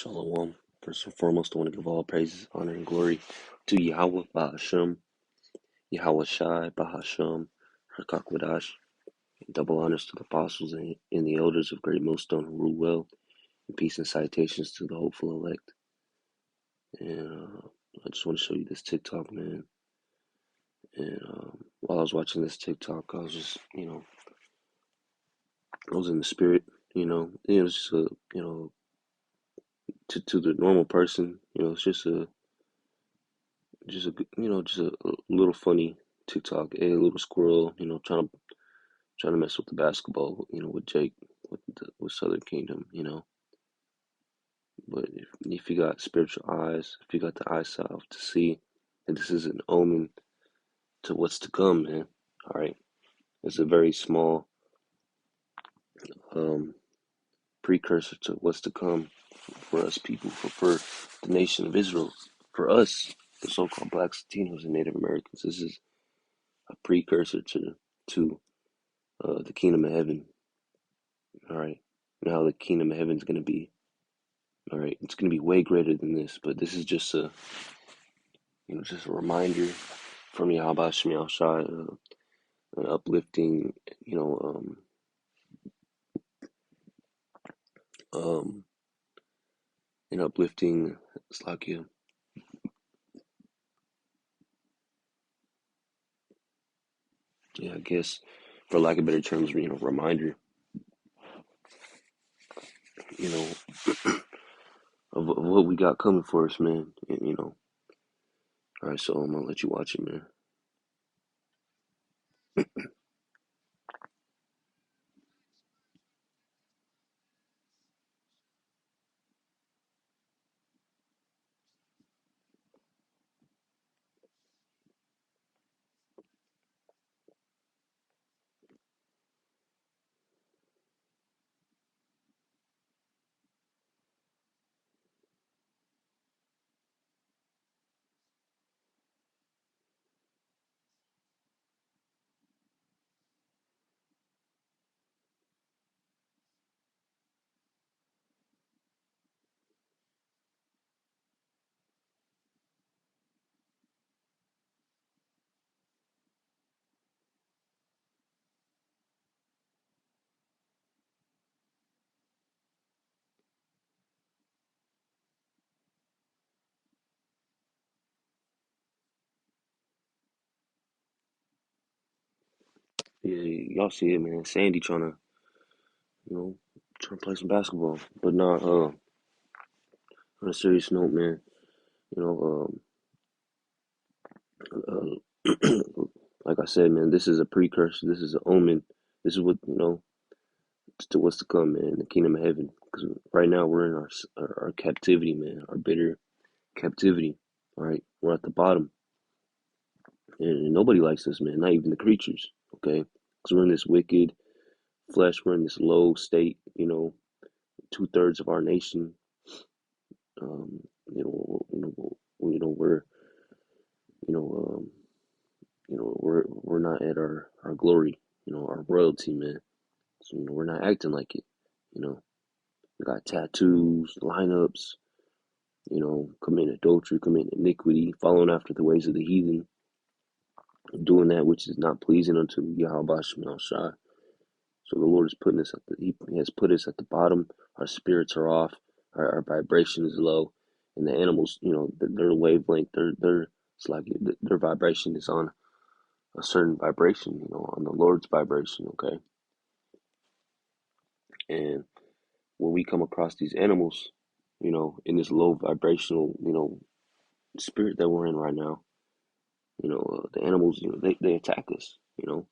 Shalom. First and foremost, I want to give all praises, honor, and glory to Yahweh, Bahashem, Yahweh Shai, Bahashem, Hakakwadash. Double honors to the apostles and the elders of Great Millstone who rule well, and peace and citations to the hopeful elect. And I just want to show you this TikTok, man. And while I was watching this TikTok, I was just, I was in the spirit, it was just to the normal person, it's just a little funny TikTok, a little squirrel, trying to mess with the basketball, with Jake, with Southern Kingdom, But if you got spiritual eyes, if you got the eyesight to see, and this is an omen to what's to come, man. All right, it's a very small um, precursor to what's to come for us people, for the nation of Israel, for us, the so-called Blacks, Latinos, and Native Americans. This is a precursor to the kingdom of heaven. All right, and how the kingdom of heaven is going to be. All right, it's going to be way greater than this, but this is just just a reminder from Yahweh Shai, an uplifting, um, an uplifting, it's like I guess, for lack of better terms, reminder, you know, of what we got coming for us, man. And, all right, so I'm gonna let you watch it, man. Yeah, y'all see it, man. Sandy you know, trying to play some basketball, but not on a serious note, man. You know, like I said, man, this is a precursor. This is an omen. This is what to what's to come, man. The kingdom of heaven. Because right now we're in our captivity, man. Our bitter captivity. All right, we're at the bottom, and nobody likes us, man. Not even the creatures. Okay, because we're in this wicked flesh. We're in this low state. 2/3 of our nation. Um, we're you know we're not at our glory. Our royalty, man. So, we're not acting like it. You know, we got tattoos, lineups, committing adultery, committing iniquity, following after the ways of the heathen, doing that which is not pleasing unto Yahweh Shai. So the Lord is putting us He has put us at the bottom. Our spirits are off. Our vibration is low, and the animals, their wavelength, it's like their vibration is on a certain vibration, on the Lord's vibration. Okay, and when we come across these animals, in this low vibrational, spirit that we're in right now, the animals, they attack us, because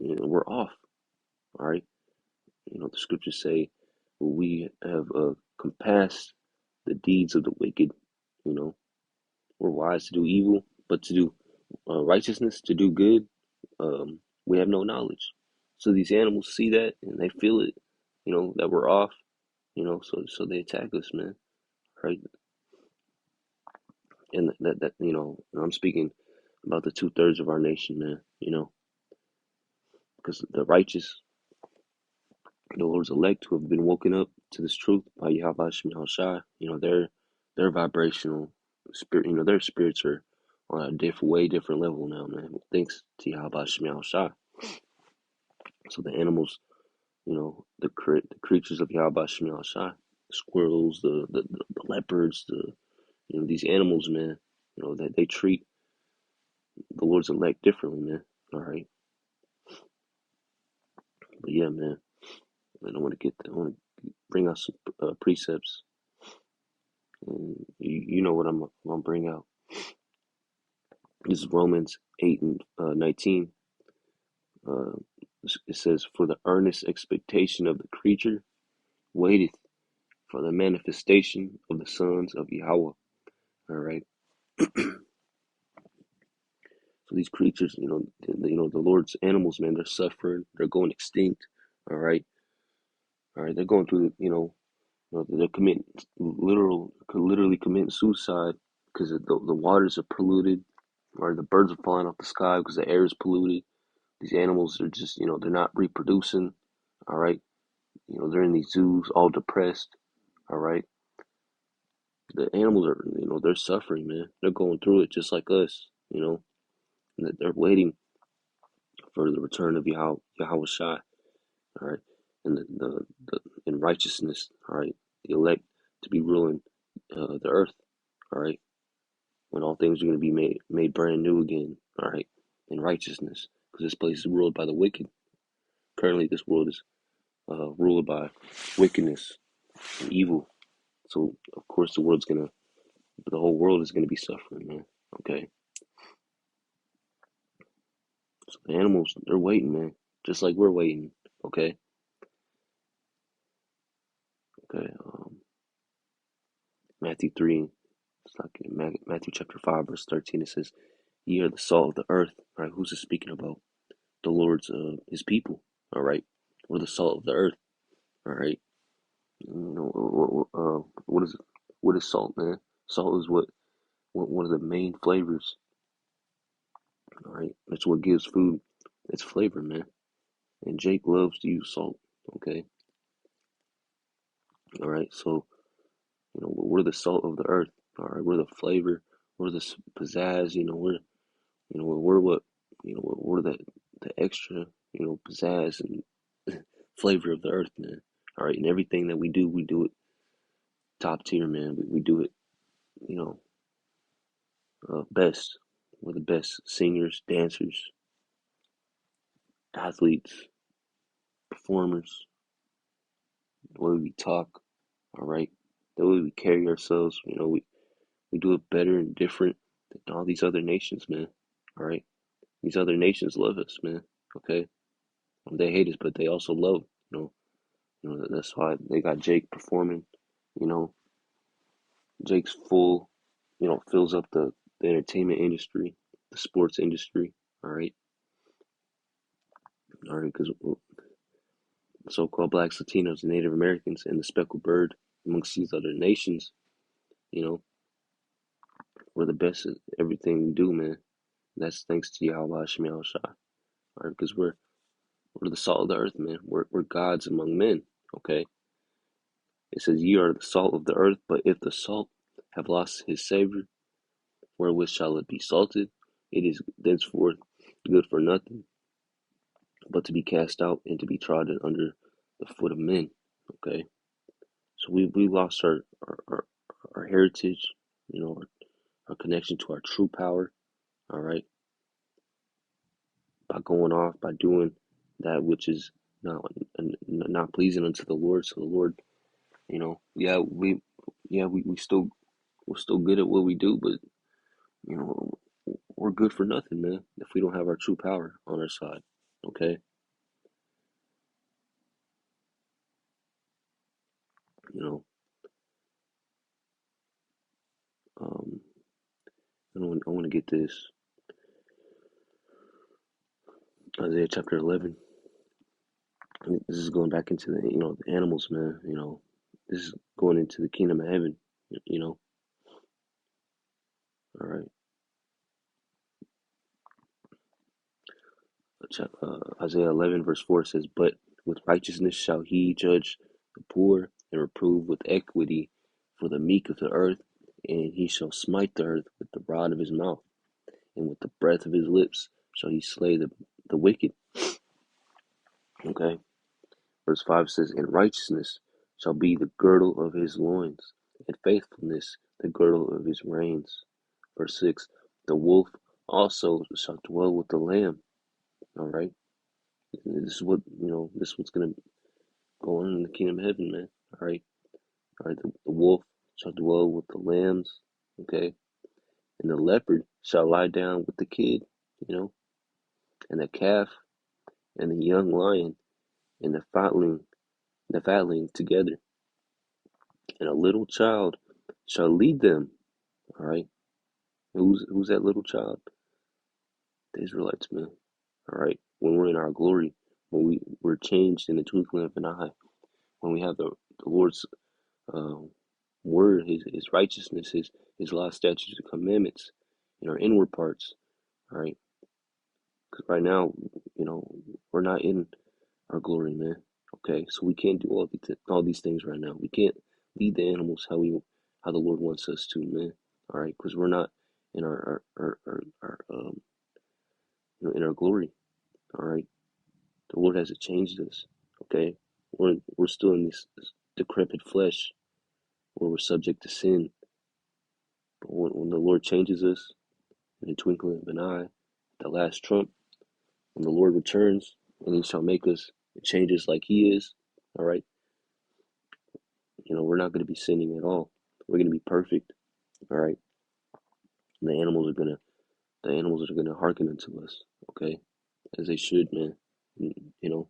we're off. All right, the scriptures say, well, we have compassed the deeds of the wicked. You know, we're wise to do evil, but to do righteousness, to do good, we have no knowledge. So these animals see that and they feel it, that we're off. So they attack us, man. Right, and that I'm speaking about the 2/3 of our nation, man. Because the righteous, the Lord's elect who have been woken up, to this truth by Yahweh Shemi Shai. Their vibrational spirit, their spirits are on a way different level now, man. Thanks to Yahweh Shemi Shai. So the animals, the creatures of Yahweh Shemi Shai, the squirrels, the leopards, these animals, man, that they treat the Lord's elect differently, man. All right, but yeah, man, I want to bring out some precepts, and you know what I'm gonna bring out. This is Romans 8 and 19. Uh, it says, "For the earnest expectation of the creature waiteth for the manifestation of the sons of Yahweh." All right. So these creatures, the Lord's animals, man, they're suffering. They're going extinct. All right. All right. They're going through, they're committing literally committing suicide because the waters are polluted, or the birds are falling off the sky because the air is polluted. These animals are just, they're not reproducing. All right. They're in these zoos all depressed. All right. The animals are, they're suffering, man. They're going through it just like us, they're waiting for the return of Yahweh Shai. All right. And in righteousness, all right, the elect to be ruling the earth, all right, when all things are going to be made brand new again, all right, in righteousness, because this place is ruled by the wicked. Currently, this world is ruled by wickedness and evil. So, of course, the whole world is gonna be suffering, man. Okay, so the animals, they're waiting, man, just like we're waiting. Okay, okay. Matthew 3, it's like in Matthew chapter 5, verse 13. It says, "Ye are the salt of the earth." All right, who's it speaking about? The Lord's His people. All right, we're the salt of the earth. All right. What is it? What is salt, man? Salt is what one of the main flavors. All right, that's what gives food its flavor, man. And Jake loves to use salt. Okay, all right. So we're the salt of the earth. All right, we're the flavor. We're the pizzazz. We're what we're the extra pizzazz and flavor of the earth, man. All right, and everything that we do it top tier, man. We do it, you know, best. We're the best singers, dancers, athletes, performers, the way we talk, all right, the way we carry ourselves, we do it better and different than all these other nations, man. All right, these other nations love us, man. Okay, they hate us, but they also love. That's why they got Jake performing. You know, Jake's full. Fills up the entertainment industry, the sports industry. All right, because so-called blacks, Latinos, and Native Americans, and the speckled bird amongst these other nations, you know, we're the best at everything we do, man. That's thanks to Yahweh Shemi Shai. All right, because we're the salt of the earth, man. We're gods among men. Okay. It says, "Ye are the salt of the earth, but if the salt have lost his savor, wherewith shall it be salted? It is thenceforth good for nothing, but to be cast out and to be trodden under the foot of men." Okay. So we lost our heritage, our connection to our true power, all right, by going off, by doing that which is not pleasing unto the Lord. So the Lord, we still we're still good at what we do, but you know we're good for nothing, man, if we don't have our true power on our side. Okay, you know, um, I want to get this Isaiah chapter 11. This is going back into the animals, man. This is going into the kingdom of heaven. You know, all right. Isaiah 11 verse 4 says, "But with righteousness shall he judge the poor, and reprove with equity for the meek of the earth, and he shall smite the earth with the rod of his mouth, and with the breath of his lips shall he slay the wicked. Okay. Verse 5 says, and righteousness shall be the girdle of his loins, and faithfulness the girdle of his reins. Verse 6, the wolf also shall dwell with the lamb. All right. This is what, this is what's going to go on in the kingdom of heaven, man. All right. All right. The wolf shall dwell with the lambs. Okay. And the leopard shall lie down with the kid, and the calf and the young lion and the fatling together. And a little child shall lead them. All right. Who's that little child? The Israelites, man. All right. When we're in our glory, when we're changed in the twinkling of an eye, when we have the Lord's um, word, his righteousness, his law, statutes, and commandments in our inward parts. All right. Because right now, we're not in our glory, man. Okay. So we can't do all these things right now. We can't lead the animals how the Lord wants us to, man. All right. Because we're not in in our glory. All right. The Lord hasn't changed us. Okay. We're still in this decrepit flesh where we're subject to sin. But when the Lord changes us in the twinkling of an eye, the last trump, when the Lord returns and he shall make us change us like he is, all right, we're not going to be sinning at all. We're going to be perfect. All right. And the animals are gonna hearken unto us, okay, as they should, man. You know,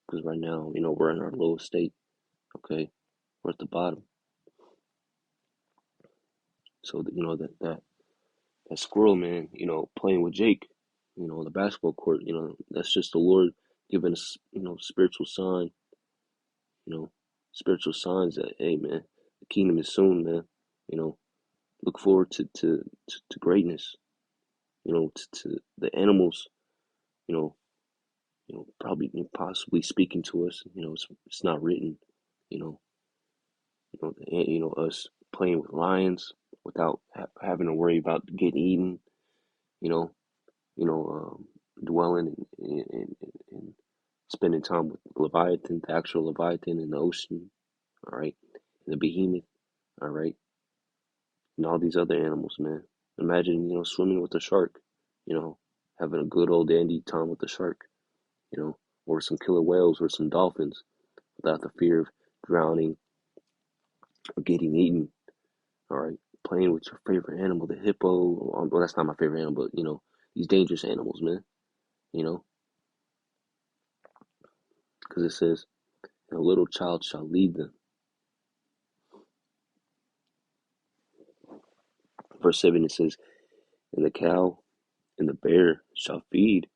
because right now, we're in our lowest state, okay. We're at the bottom. So that squirrel, man, playing with Jake, on the basketball court, that's just the Lord giving us, spiritual sign, you know, spiritual signs that, hey, man, the kingdom is soon, man. You know, look forward to greatness. To the animals, you know, probably possibly speaking to us. It's not written. You know, us playing with lions without having to worry about getting eaten. You know, dwelling and spending time with Leviathan, the actual Leviathan in the ocean. All right, and the behemoth. All right, and all these other animals, man. Imagine, swimming with a shark. Having a good old dandy time with the shark. Or some killer whales or some dolphins without the fear of drowning or getting eaten. All right, playing with your favorite animal, the hippo. Well, that's not my favorite animal, but these dangerous animals, man. You know, because it says, "A little child shall lead them." Verse 7, it says, "And the cow and the bear shall feed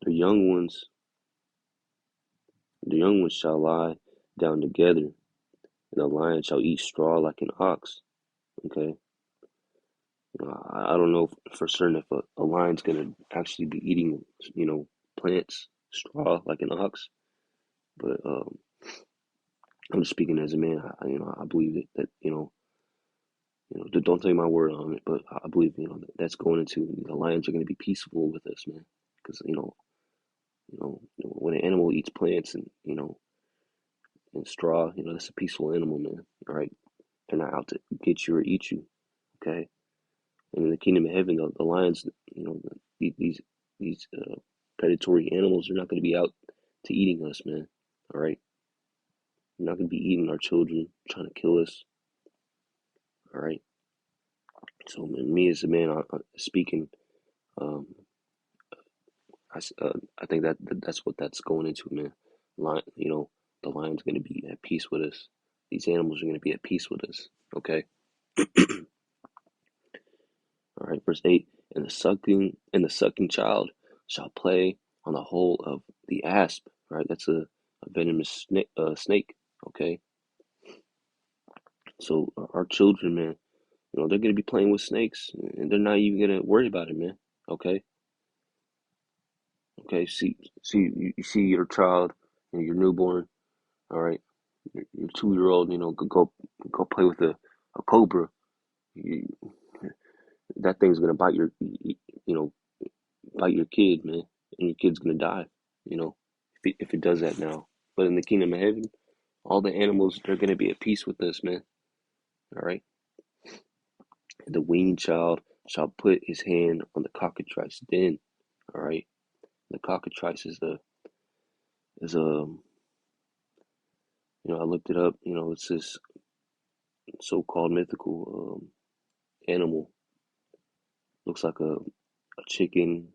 their young ones. The young ones shall lie down together, and the lion shall eat straw like an ox." Okay, I don't know for certain if a lion's gonna actually be eating, plants, straw like an ox, but I'm just speaking as a man. I believe that don't take my word on it, but I believe that's going into the lions are going to be peaceful with us, man, because when an animal eats plants and straw, that's a peaceful animal, man. All right, they're not out to get you or eat you, okay. And in the kingdom of heaven, the lions, these predatory animals are not going to be out to eating us, man. All right, they're not going to be eating our children, trying to kill us. All right. So, man, me as a man, speaking, um, I think that's what that's going into, man. Lion, the lion's going to be at peace with us. These animals are going to be at peace with us. Okay. All right. Verse 8: and the sucking child shall play on the hole of the asp. All right. That's a venomous snake. Okay. So our children, man, they're going to be playing with snakes, and they're not even going to worry about it, man. Okay. Okay. See, you see your child, your newborn. All right. Your 2 year old, could go play with a cobra. You, that thing's gonna bite you know, bite your kid, man, and your kid's gonna die. You know, if it does that now. But in the kingdom of heaven, all the animals they're gonna be at peace with us, man. All right. The weaned child shall put his hand on the cockatrice den. All right. The cockatrice is a I looked it up. It's this so-called mythical animal. Looks like a chicken,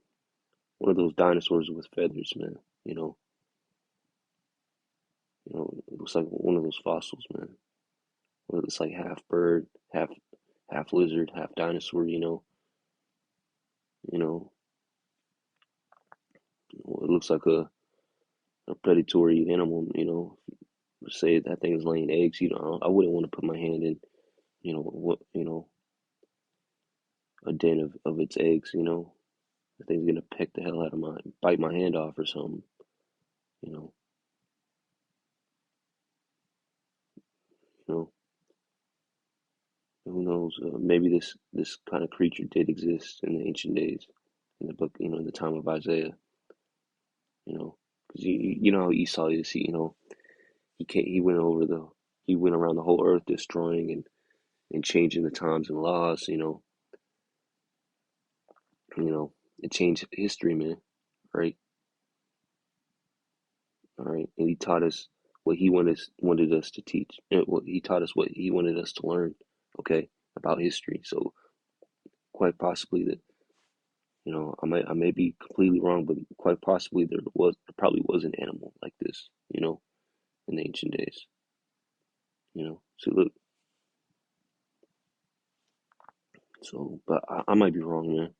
one of those dinosaurs with feathers, man. It looks like one of those fossils, man. Where it's like half bird, half lizard, half dinosaur. You know, it looks like a predatory animal. Say that thing is laying eggs. I wouldn't want to put my hand in, what a den of its eggs. The thing's gonna peck the hell out of bite my hand off or something. You know, you know, who knows? Maybe this kind of creature did exist in the ancient days, in the book. In the time of Isaiah. Because you know how Esau is. He can't. He went around the whole earth destroying and changing the times and laws. You know, it changed history, man. Right, all right, and he taught us what he wanted us to teach. Well, he taught us what he wanted us to learn. Okay, about history. So quite possibly that I may be completely wrong, but quite possibly there probably was an animal like this. In the ancient days. So look, but I might be wrong, man.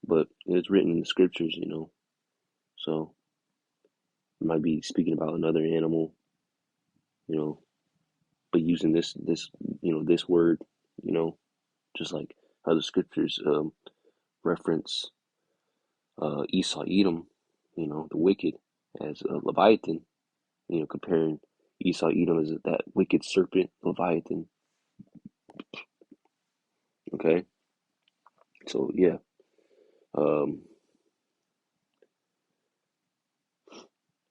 But it's written in the scriptures. So it might be speaking about another animal. You know, but using this word. You know, just like how the scriptures reference Esau, Edom. The wicked as a Leviathan. Comparing Esau, Edom as that wicked serpent, Leviathan. Okay, so yeah. Um,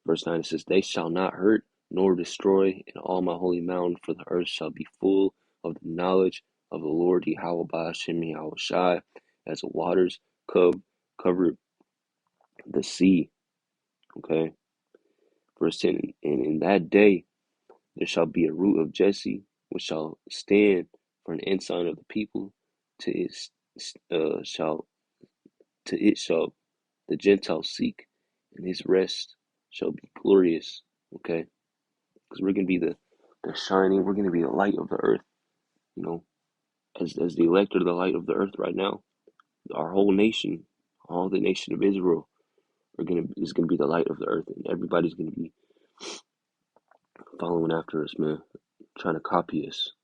Verse 9 it says, "They shall not hurt nor destroy in all my holy mountain, for the earth shall be full of the knowledge of the Lord Yahweh Ba'ashem Yahweh Shai, as the waters cover the sea." Okay. Verse 10, "And in that day there shall be a root of Jesse, which shall stand for an ensign of the people. To it shall the Gentiles seek, and his rest shall be glorious." Okay. Because we're gonna be the shining, we're gonna be the light of the earth, you know, as the elect are the light of the earth right now. Our whole nation, all the nation of Israel, is gonna be the light of the earth, and everybody's gonna be following after us, man, trying to copy us,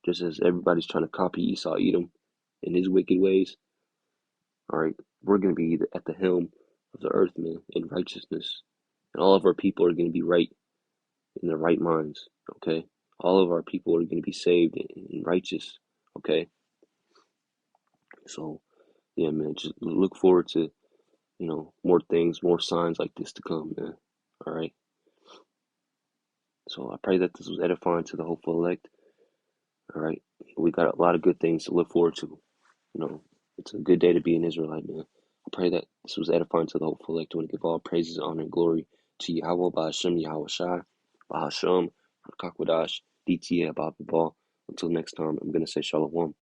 just as everybody's trying to copy Esau, Edom, in his wicked ways. All right, we're gonna be at the helm of the earth, man, in righteousness, and all of our people are gonna be right in their right minds. Okay, all of our people are gonna be saved and righteous. Okay, so yeah, man, just look forward to more things, more signs like this to come, man. All right. So I pray that this was edifying to the hopeful elect. All right. We got a lot of good things to look forward to. It's a good day to be an Israelite, man. I pray that this was edifying to the hopeful elect. I want to give all praises, honor, and glory to Yahweh, Ba'ashem, Yahweh Shai, Ba'ashem, Kakwadash, DTA, Baba Ball. Until next time, I'm going to say Shalom.